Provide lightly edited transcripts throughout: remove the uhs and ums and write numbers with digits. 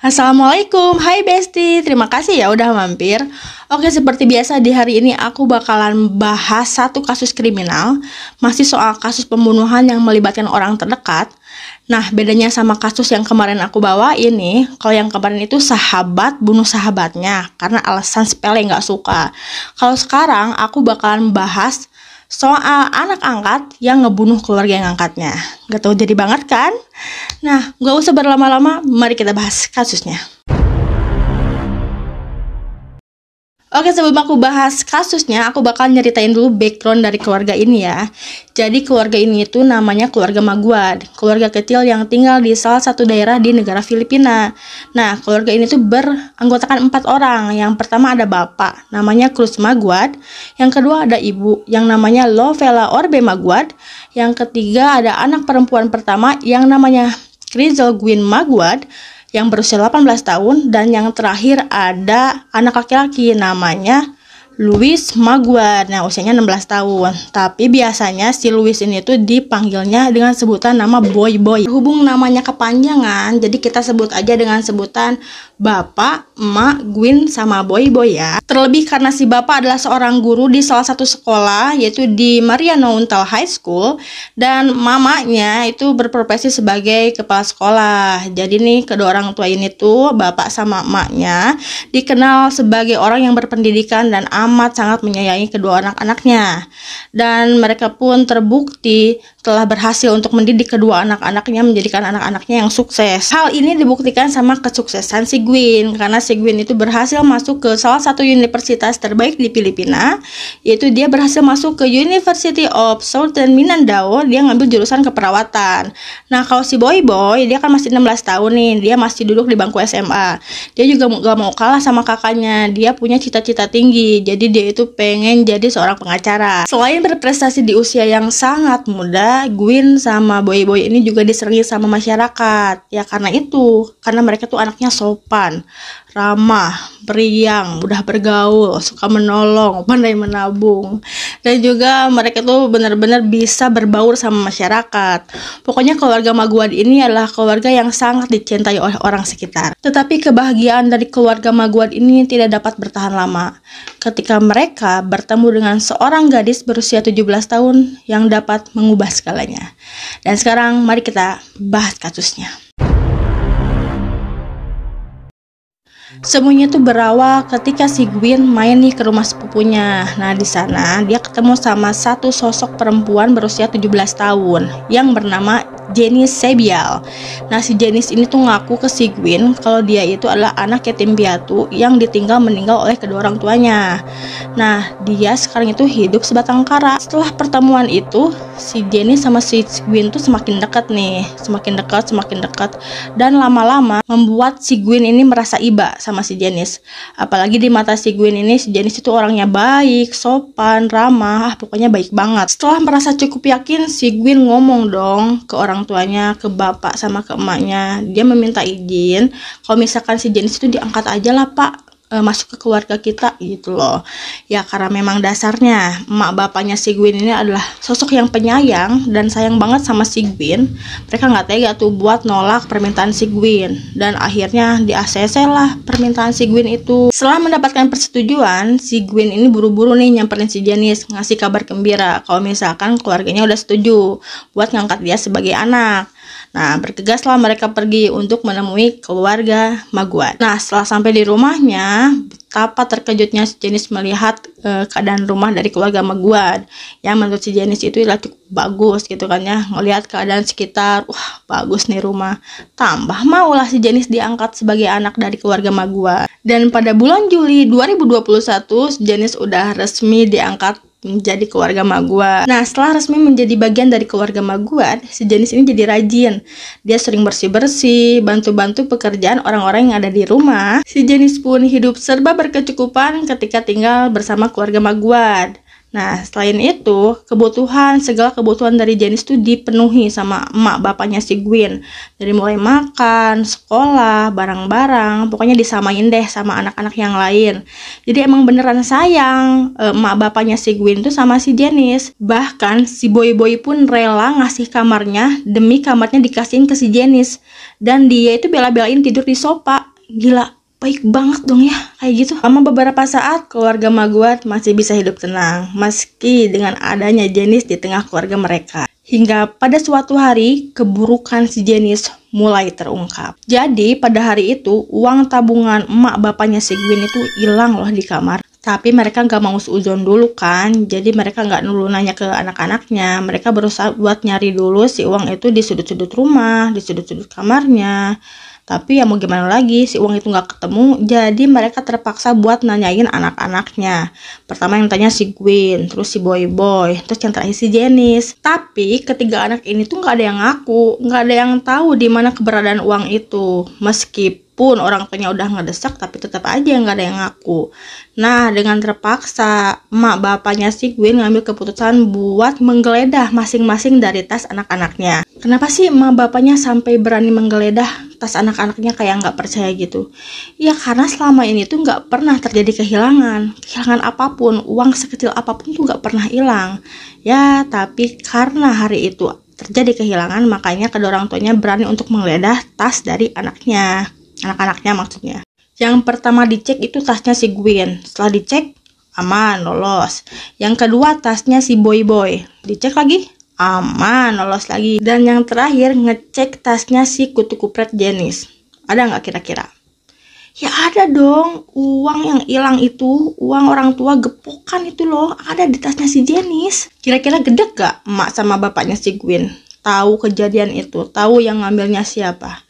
Assalamualaikum, hai Besti, terima kasih ya udah mampir. Oke, seperti biasa di hari ini aku bakalan bahas satu kasus kriminal. Masih soal kasus pembunuhan yang melibatkan orang terdekat. Nah, bedanya sama kasus yang kemarin aku bawa ini, kalau yang kemarin itu sahabat bunuh sahabatnya karena alasan sepele nggak suka. Kalau sekarang aku bakalan bahas soal anak angkat yang ngebunuh keluarga yang angkatnya. Gak tau jadi banget kan? Nah, gak usah berlama-lama, mari kita bahas kasusnya. Oke, sebelum aku bahas kasusnya, aku bakal nyeritain dulu background dari keluarga ini ya. Jadi keluarga ini itu namanya keluarga Maguad, keluarga kecil yang tinggal di salah satu daerah di negara Filipina. Nah, keluarga ini tuh beranggotakan 4 orang. Yang pertama ada bapak, namanya Cruz Maguad. Yang kedua ada ibu, yang namanya Lovella Orbe Maguad. Yang ketiga ada anak perempuan pertama, yang namanya Crizel Gwyn Maguad, yang berusia 18 tahun, dan yang terakhir ada anak laki-laki namanya Luis Maguad. Nah, usianya 16 tahun. Tapi biasanya si Luis ini tuh dipanggilnya dengan sebutan nama Boy Boy. Berhubung namanya kepanjangan, jadi kita sebut aja dengan sebutan Bapak, Emak, Gwyn, sama Boy Boy ya. Terlebih karena si Bapak adalah seorang guru di salah satu sekolah, yaitu di Mariano Untal High School, dan mamanya itu berprofesi sebagai kepala sekolah. Jadi nih, kedua orang tua ini tuh, Bapak sama emaknya, dikenal sebagai orang yang berpendidikan dan amat sangat menyayangi kedua anak-anaknya. Dan mereka pun terbukti telah berhasil untuk mendidik kedua anak-anaknya menjadikan anak-anaknya yang sukses. Hal ini dibuktikan sama kesuksesan si Gwyn, karena si Gwyn itu berhasil masuk ke salah satu universitas terbaik di Filipina, yaitu dia berhasil masuk ke University of Southern Mindanao. Dia ngambil jurusan keperawatan. Nah, kalau si Boy Boy, dia kan masih 16 tahun nih, dia masih duduk di bangku SMA. Dia juga gak mau kalah sama kakaknya, dia punya cita-cita tinggi, jadi dia itu pengen jadi seorang pengacara. Selain berprestasi di usia yang sangat muda, Gwyn sama Boy Boy ini juga disenangi sama masyarakat. Ya karena mereka tuh anaknya sopan, ramah, periang, mudah bergaul, suka menolong, pandai menabung. Dan juga mereka tuh benar-benar bisa berbaur sama masyarakat. Pokoknya keluarga Maguad ini adalah keluarga yang sangat dicintai oleh orang sekitar. Tetapi kebahagiaan dari keluarga Maguad ini tidak dapat bertahan lama ketika mereka bertemu dengan seorang gadis berusia 17 tahun yang dapat mengubah segalanya. Dan sekarang mari kita bahas kasusnya. Semuanya tuh berawal ketika si Gwyn main nih ke rumah sepupunya. Nah, di sana dia ketemu sama satu sosok perempuan berusia 17 tahun yang bernama Janice Sebial. Nah, si Janice ini tuh ngaku ke si Gwyn kalau dia itu adalah anak yatim piatu yang ditinggal meninggal oleh kedua orang tuanya. Nah, dia sekarang itu hidup sebatang kara. Setelah pertemuan itu, si Janice sama si Gwyn tuh semakin dekat nih, semakin dekat, dan lama-lama membuat si Gwyn ini merasa iba sama si Janice. Apalagi di mata si Gwyn ini, si Janice itu orangnya baik, sopan, ramah, pokoknya baik banget. Setelah merasa cukup yakin, si Gwyn ngomong dong ke orang tuanya, ke bapak sama ke emaknya. Dia meminta izin kalau misalkan si Janice itu diangkat aja lah pak, masuk ke keluarga kita gitu loh. Ya karena memang dasarnya emak bapaknya si Gwyn ini adalah sosok yang penyayang dan sayang banget sama si Gwyn. Mereka nggak tega tuh buat nolak permintaan si Gwyn, dan akhirnya di-ACC lah permintaan si Gwyn itu. Setelah mendapatkan persetujuan, si Gwyn ini buru-buru nih nyamperin si Janice, ngasih kabar gembira kalau misalkan keluarganya udah setuju buat ngangkat dia sebagai anak. Nah, bergegaslah mereka pergi untuk menemui keluarga Maguad. Nah, setelah sampai di rumahnya, betapa terkejutnya si Janice melihat keadaan rumah dari keluarga Maguad. Yang menurut si Janice itu cukup bagus gitu kan ya. Ngelihat keadaan sekitar, wah bagus nih rumah. Tambah maulah si Janice diangkat sebagai anak dari keluarga Maguad. Dan pada bulan Juli 2021, Janice udah resmi diangkat menjadi keluarga Maguad. Nah, setelah resmi menjadi bagian dari keluarga Maguad, si Janice ini jadi rajin. Dia sering bersih-bersih, bantu-bantu pekerjaan orang-orang yang ada di rumah. Si Janice pun hidup serba berkecukupan ketika tinggal bersama keluarga Maguad. Nah, selain itu, segala kebutuhan dari Janice itu dipenuhi sama emak bapaknya si Gwyn. Dari mulai makan, sekolah, barang-barang, pokoknya disamain deh sama anak-anak yang lain. Jadi emang beneran sayang emak bapaknya si Gwyn tuh sama si Janice. Bahkan si Boy pun rela ngasih kamarnya demi kamarnya dikasihin ke si Janice. Dan dia itu bela-belain tidur di sofa. Gila, baik banget dong ya kayak gitu. Selama beberapa saat keluarga Maguad masih bisa hidup tenang meski dengan adanya Janice di tengah keluarga mereka. Hingga pada suatu hari keburukan si Janice mulai terungkap. Jadi pada hari itu uang tabungan emak bapaknya si Gwen itu hilang loh di kamar. Tapi mereka nggak mau seuzon dulu kan. Jadi mereka nggak dulu nanya ke anak-anaknya. Mereka berusaha buat nyari dulu si uang itu di sudut-sudut rumah, di sudut-sudut kamarnya. Tapi ya mau gimana lagi, si uang itu nggak ketemu, jadi mereka terpaksa buat nanyain anak-anaknya. Pertama yang tanya si Gwen, terus si Boy, terus yang terakhir si Janice. Tapi ketiga anak ini tuh nggak ada yang ngaku, nggak ada yang tahu di mana keberadaan uang itu. Meskipun orang tuanya udah ngedesak, tapi tetap aja nggak ada yang ngaku. Nah, dengan terpaksa, emak bapaknya si Gwen ngambil keputusan buat menggeledah masing-masing dari tas anak-anaknya. Kenapa sih emak bapaknya sampai berani menggeledah tas anak-anaknya kayak nggak percaya gitu? Ya karena selama ini tuh nggak pernah terjadi kehilangan. Kehilangan apapun, uang sekecil apapun tuh nggak pernah hilang. Ya, tapi karena hari itu terjadi kehilangan, makanya kedua orang tuanya berani untuk menggeledah tas dari anak-anaknya maksudnya. Yang pertama dicek itu tasnya si Gwen. Setelah dicek, aman, lolos. Yang kedua tasnya si Boy. Dicek lagi, aman, lolos lagi. Dan yang terakhir ngecek tasnya si kutu kupret Janice. Ada nggak kira-kira? Ya ada dong, uang yang hilang itu, uang orang tua gepokan itu loh, ada di tasnya si Janice. Kira-kira gedek gak emak sama bapaknya si Gwen? Tahu kejadian itu, tahu yang ngambilnya siapa?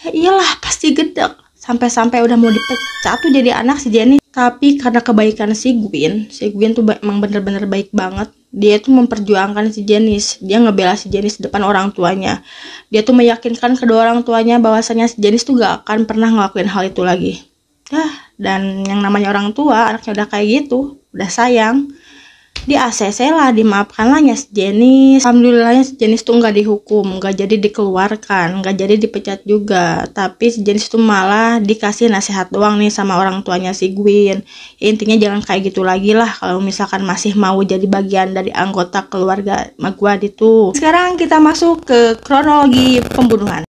Ya iyalah, pasti gedek. Sampai-sampai udah mau dipecat tuh jadi anak si Janice. Tapi karena kebaikan si Gwen tuh emang bener-bener baik banget. Dia tuh memperjuangkan si Janice. Dia ngebela si Janice di depan orang tuanya. Dia tuh meyakinkan kedua orang tuanya bahwasanya si Janice tuh gak akan pernah ngelakuin hal itu lagi. Dan yang namanya orang tua, anaknya udah kayak gitu, udah sayang, di ACC lah, dimaafkan lah ya si Janice. Alhamdulillahnya si Janice tuh nggak dihukum, nggak jadi dikeluarkan, nggak jadi dipecat juga. Tapi si Janice tuh malah dikasih nasihat doang nih sama orang tuanya si Gwen. Intinya jangan kayak gitu lagi lah kalau misalkan masih mau jadi bagian dari anggota keluarga Maguad itu. Sekarang kita masuk ke kronologi pembunuhan.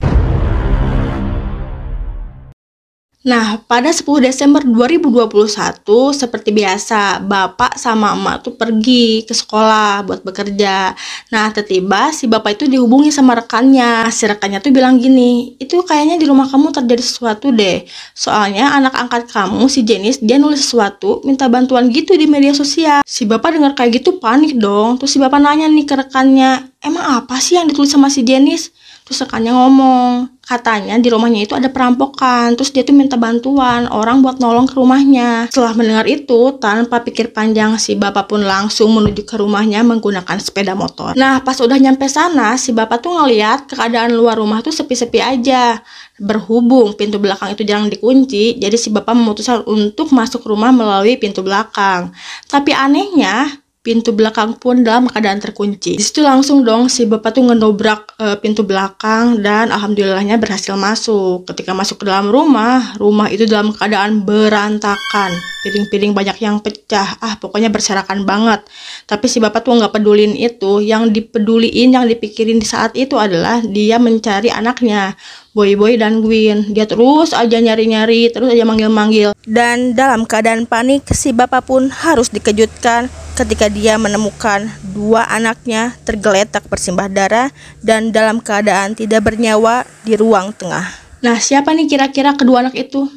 Nah, pada 10 Desember 2021, seperti biasa, bapak sama emak tuh pergi ke sekolah buat bekerja. Nah, tiba-tiba si bapak itu dihubungi sama rekannya. Si rekannya tuh bilang gini, itu kayaknya di rumah kamu terjadi sesuatu deh. Soalnya anak angkat kamu, si Janice, dia nulis sesuatu, minta bantuan gitu di media sosial. Si bapak dengar kayak gitu panik dong. Terus si bapak nanya nih ke rekannya, emang apa sih yang ditulis sama si Janice? Terus rekannya ngomong, katanya di rumahnya itu ada perampokan. Terus dia tuh minta bantuan orang buat nolong ke rumahnya. Setelah mendengar itu, tanpa pikir panjang, si bapak pun langsung menuju ke rumahnya menggunakan sepeda motor. Nah, pas udah nyampe sana, si bapak tuh ngeliat keadaan luar rumah tuh sepi-sepi aja. Berhubung pintu belakang itu jarang dikunci, jadi si bapak memutuskan untuk masuk rumah melalui pintu belakang. Tapi anehnya, pintu belakang pun dalam keadaan terkunci. Di situ langsung dong si bapak tuh ngedobrak pintu belakang dan alhamdulillahnya berhasil masuk. Ketika masuk ke dalam rumah itu dalam keadaan berantakan. Piring-piring banyak yang pecah. Pokoknya berserakan banget. Tapi si bapak tuh nggak pedulin itu. Yang dipeduliin, yang dipikirin di saat itu adalah dia mencari anaknya, Boy dan Gwen. Dia terus aja nyari-nyari, terus aja manggil-manggil. Dan dalam keadaan panik, si bapak pun harus dikejutkan ketika dia menemukan dua anaknya tergeletak bersimbah darah dan dalam keadaan tidak bernyawa di ruang tengah. Nah, siapa nih kira-kira kedua anak itu?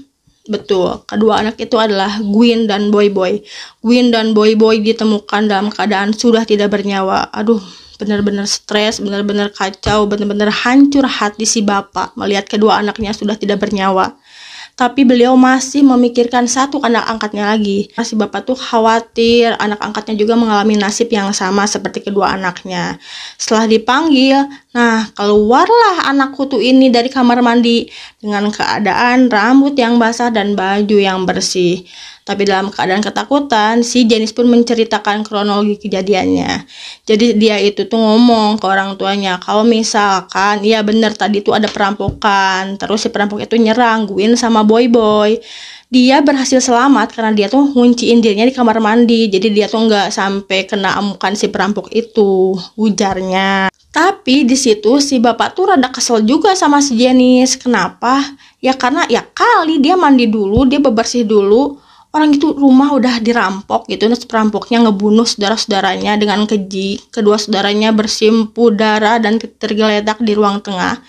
Betul, kedua anak itu adalah Gwen dan Boy. Gwen dan Boy ditemukan dalam keadaan sudah tidak bernyawa. Aduh, benar-benar stres, benar-benar kacau, benar-benar hancur hati si bapak melihat kedua anaknya sudah tidak bernyawa. Tapi beliau masih memikirkan satu anak angkatnya lagi. Si bapak tuh khawatir anak angkatnya juga mengalami nasib yang sama seperti kedua anaknya. Setelah dipanggil, nah keluarlah anak kutu ini dari kamar mandi dengan keadaan rambut yang basah dan baju yang bersih. Tapi dalam keadaan ketakutan, si Janice pun menceritakan kronologi kejadiannya. Jadi dia itu tuh ngomong ke orang tuanya, kalau misalkan, iya bener tadi tuh ada perampokan, terus si perampok itu nyerang Gwen sama Boy. Dia berhasil selamat karena dia tuh ngunciin dirinya di kamar mandi, jadi dia tuh nggak sampai kena amukan si perampok itu, ujarnya. Tapi di situ si bapak tuh rada kesel juga sama si Jenis. Kenapa? Ya karena ya kali dia mandi dulu, dia bebersih dulu. Orang itu rumah udah dirampok gitu. Terus perampoknya ngebunuh saudara-saudaranya dengan keji. Kedua saudaranya bersimpu darah dan tergeletak di ruang tengah.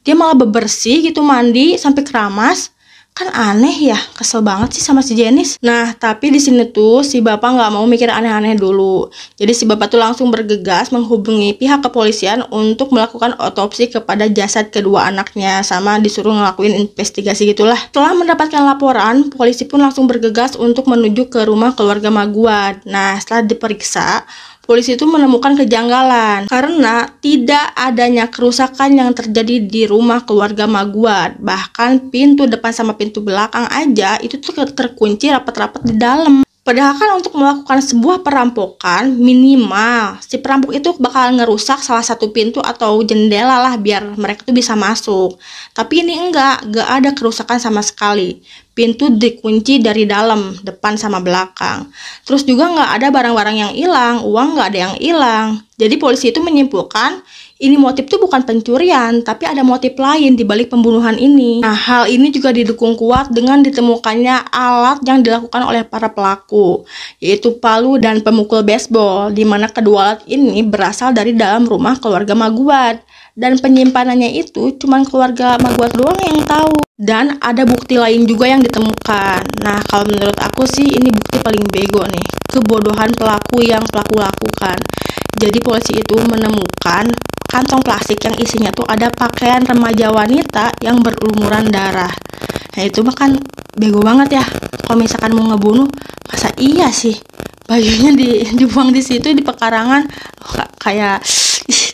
Dia malah bebersih gitu, mandi sampai keramas. Kan aneh ya, kesel banget sih sama si Jenis. Nah, tapi di sini tuh si bapak nggak mau mikir aneh-aneh dulu. Jadi si bapak tuh langsung bergegas menghubungi pihak kepolisian untuk melakukan otopsi kepada jasad kedua anaknya, sama disuruh ngelakuin investigasi gitulah. Setelah mendapatkan laporan, polisi pun langsung bergegas untuk menuju ke rumah keluarga Maguad. Nah, setelah diperiksa, polisi itu menemukan kejanggalan karena tidak adanya kerusakan yang terjadi di rumah keluarga Maguad. Bahkan pintu depan sama pintu belakang aja itu tuh terkunci rapat-rapat di dalam. Padahal kan untuk melakukan sebuah perampokan minimal si perampok itu bakal ngerusak salah satu pintu atau jendela lah biar mereka tuh bisa masuk. Tapi ini enggak ada kerusakan sama sekali. Pintu dikunci dari dalam, depan sama belakang. Terus juga nggak ada barang-barang yang hilang, uang nggak ada yang hilang. Jadi polisi itu menyimpulkan ini motif tuh bukan pencurian, tapi ada motif lain di balik pembunuhan ini. Nah, hal ini juga didukung kuat dengan ditemukannya alat yang dilakukan oleh para pelaku, yaitu palu dan pemukul baseball, di mana kedua alat ini berasal dari dalam rumah keluarga Maguad. Dan penyimpanannya itu cuma keluarga Maguad doang yang tahu. Dan ada bukti lain juga yang ditemukan. Nah, kalau menurut aku sih ini bukti paling bego nih, kebodohan pelaku yang pelaku lakukan. Jadi polisi itu menemukan kantong plastik yang isinya tuh ada pakaian remaja wanita yang berumuran darah. Nah, itu bahkan bego banget ya. Kalau misalkan mau ngebunuh, masa iya sih bajunya dibuang di situ di pekarangan, kayak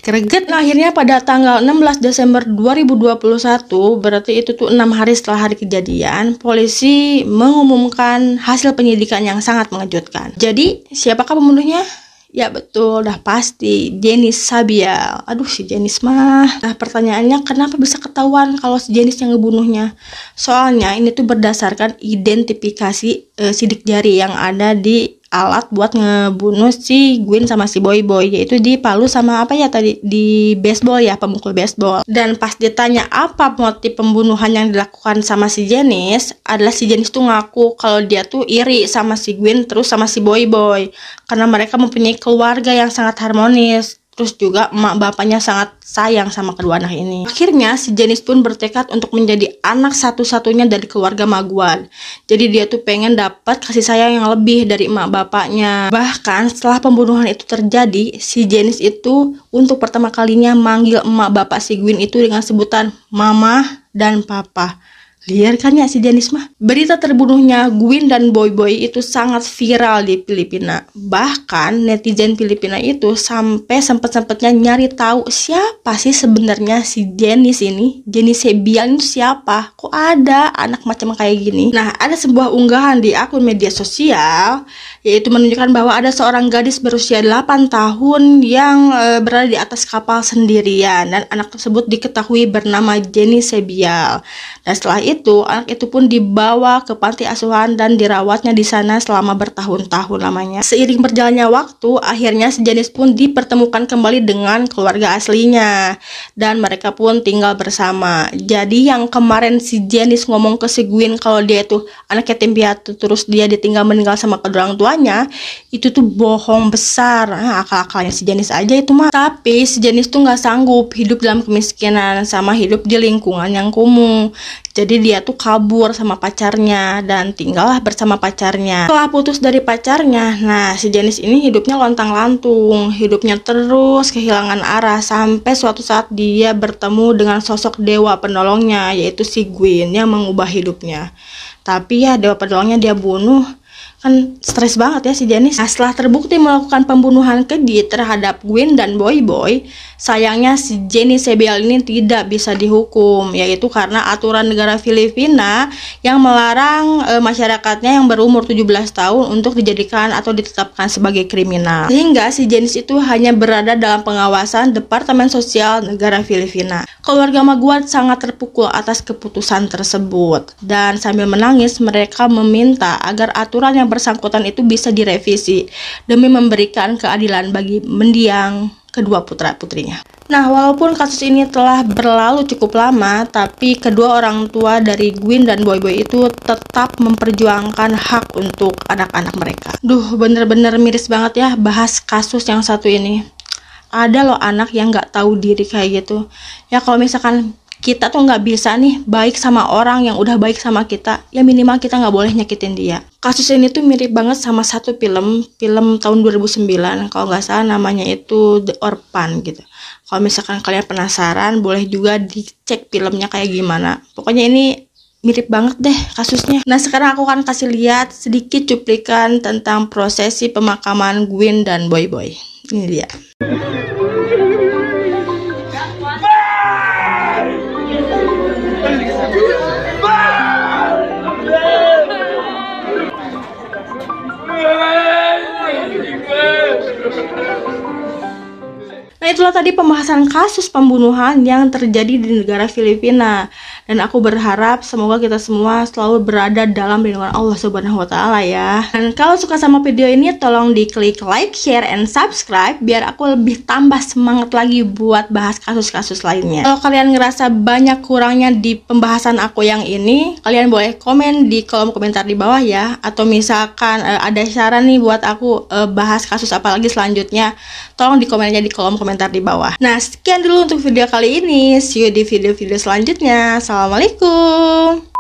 greget. Nah, akhirnya pada tanggal 16 Desember 2021, berarti itu tuh 6 hari setelah hari kejadian, polisi mengumumkan hasil penyidikan yang sangat mengejutkan. Jadi, siapakah pembunuhnya? Ya betul, udah pasti Jenis Sabial. Aduh, si Jenis mah. Nah, pertanyaannya kenapa bisa ketahuan kalau si Jenis yang ngebunuhnya? Soalnya ini tuh berdasarkan identifikasi sidik jari yang ada di alat buat ngebunuh si Gwyn sama si Boy, yaitu di palu sama apa ya tadi, di baseball ya, pemukul baseball. Dan pas ditanya apa motif pembunuhan yang dilakukan sama si Jenis, adalah si Jenis tuh ngaku kalau dia tuh iri sama si Gwyn terus sama si Boy karena mereka mempunyai keluarga yang sangat harmonis. Terus juga emak bapaknya sangat sayang sama kedua anak ini. Akhirnya si Jenis pun bertekad untuk menjadi anak satu-satunya dari keluarga Maguad. Jadi dia tuh pengen dapat kasih sayang yang lebih dari emak bapaknya. Bahkan setelah pembunuhan itu terjadi, si Jenis itu untuk pertama kalinya manggil emak bapak si Gwyn itu dengan sebutan mama dan papa. Liar kan ya si Jenis mah. Berita terbunuhnya Gwyn dan Boy itu sangat viral di Filipina. Bahkan netizen Filipina itu sampai sempet-sempetnya nyari tahu siapa sih sebenarnya si Jenis ini. Jenis Sabial itu siapa? Kok ada anak macam kayak gini? Nah, ada sebuah unggahan di akun media sosial, yaitu menunjukkan bahwa ada seorang gadis berusia 8 tahun yang berada di atas kapal sendirian, dan anak tersebut diketahui bernama Jenis Sabial. Dan setelah itu, anak itu pun dibawa ke panti asuhan dan dirawatnya di sana selama bertahun-tahun lamanya. Seiring berjalannya waktu, akhirnya si Jenis pun dipertemukan kembali dengan keluarga aslinya dan mereka pun tinggal bersama. Jadi yang kemarin si Jenis ngomong ke si Gwyn kalau dia itu anak yatim piatu terus dia ditinggal meninggal sama kedua orang tuanya, itu tuh bohong besar. Nah, akal-akalnya si Jenis aja itu mah. Tapi si Jenis tuh nggak sanggup hidup dalam kemiskinan sama hidup di lingkungan yang kumuh. Jadi dia tuh kabur sama pacarnya dan tinggallah bersama pacarnya. Setelah putus dari pacarnya, nah si Jenis ini hidupnya lontang-lantung, hidupnya terus kehilangan arah sampai suatu saat dia bertemu dengan sosok dewa penolongnya, yaitu si Gwyn yang mengubah hidupnya. Tapi ya dewa penolongnya dia bunuh. Kan stres banget ya si Jenis. Nah, setelah terbukti melakukan pembunuhan keji terhadap Gwyn dan Boy, sayangnya si Jenis Sabial ini tidak bisa dihukum, yaitu karena aturan negara Filipina yang melarang masyarakatnya yang berumur 17 tahun untuk dijadikan atau ditetapkan sebagai kriminal. Sehingga si Jenis itu hanya berada dalam pengawasan Departemen Sosial Negara Filipina. Keluarga Maguad sangat terpukul atas keputusan tersebut, dan sambil menangis mereka meminta agar aturan yang bersangkutan itu bisa direvisi demi memberikan keadilan bagi mendiang kedua putra-putrinya. Nah, walaupun kasus ini telah berlalu cukup lama, tapi kedua orang tua dari Gwyn dan Boy Boy itu tetap memperjuangkan hak untuk anak-anak mereka. Duh, bener-bener miris banget ya bahas kasus yang satu ini. Ada loh anak yang nggak tahu diri kayak gitu. Ya kalau misalkan kita tuh nggak bisa nih baik sama orang yang udah baik sama kita, ya minimal kita nggak boleh nyakitin dia. Kasus ini tuh mirip banget sama satu film tahun 2009, kalau nggak salah namanya itu The Orphan gitu. Kalau misalkan kalian penasaran, boleh juga dicek filmnya kayak gimana. Pokoknya ini mirip banget deh kasusnya. Nah, sekarang aku akan kasih lihat sedikit cuplikan tentang prosesi pemakaman Gwyn dan Boy Boy. Ini dia. Nah, itulah tadi pembahasan kasus pembunuhan yang terjadi di negara Filipina. Dan aku berharap semoga kita semua selalu berada dalam lindungan Allah Subhanahu wa Ta'ala ya. Dan kalau suka sama video ini, tolong diklik like, share, and subscribe biar aku lebih tambah semangat lagi buat bahas kasus-kasus lainnya. Kalau kalian ngerasa banyak kurangnya di pembahasan aku yang ini, kalian boleh komen di kolom komentar di bawah ya. Atau misalkan ada saran nih buat aku bahas kasus apa lagi selanjutnya, tolong dikomen aja di kolom komentar di bawah. Nah, sekian dulu untuk video kali ini. See you di video-video selanjutnya. Assalamualaikum.